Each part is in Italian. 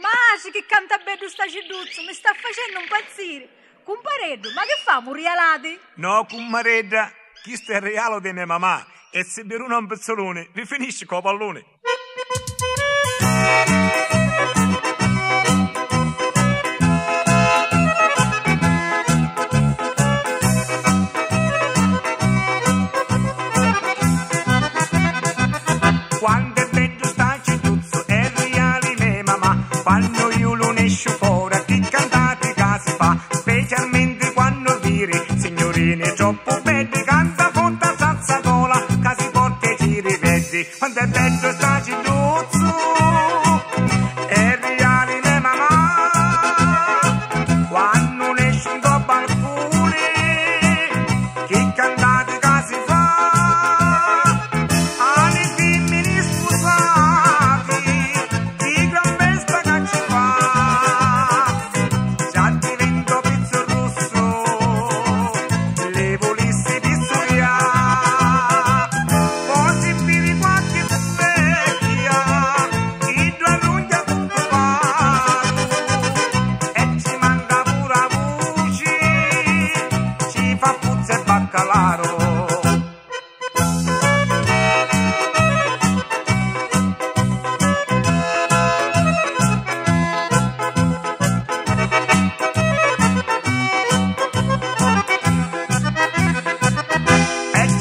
Ma che canta bello sta Ciduzzo, mi sta facendo impazzire. Compareddo, ma che fa, murialati? No, comparedda, questo è il regalo di mia mamma. E se per uno un pezzolone, rifinisci con pallone. Quando è bello sta Ciduzzo, è reale mia mamma. Quando io lo esce fuori, chi cantate che si fa. Specialmente quando viri, signorine troppo belli, canta fotta zazzacola, che si porta e ci rivedi. Quando è bello sta Ciduzzo, è reale mia mamma. Quando ne esce un po' balcone, chi cantate che si fa.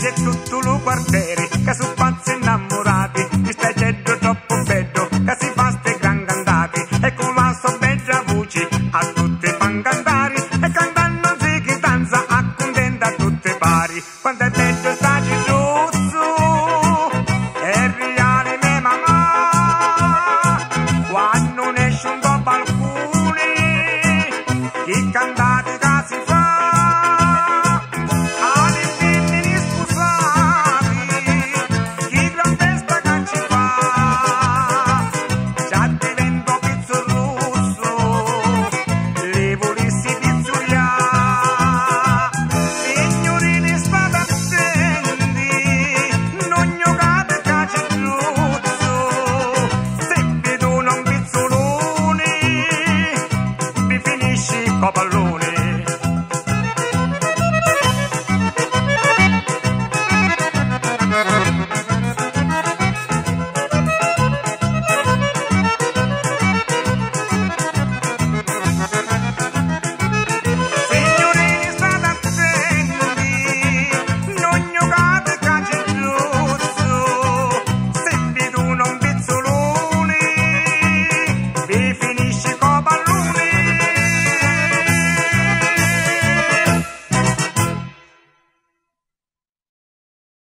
C'è tutto lo quartiere che sono pazzi innamorati, mi stai ceddo troppo bello che si fa ste gran cantate, e con la sua bella voce a tutte fan cantare, e cantando si che danza accontenta a tutte pari. Quando è bello sta Ciduzzo, è reale mia mamma. Quando ne esce un po' balcone, chi cantate che si fa. Pallone. Signorine state attenti, non giocate a Ciduzzo, se vedono un pezzolone vi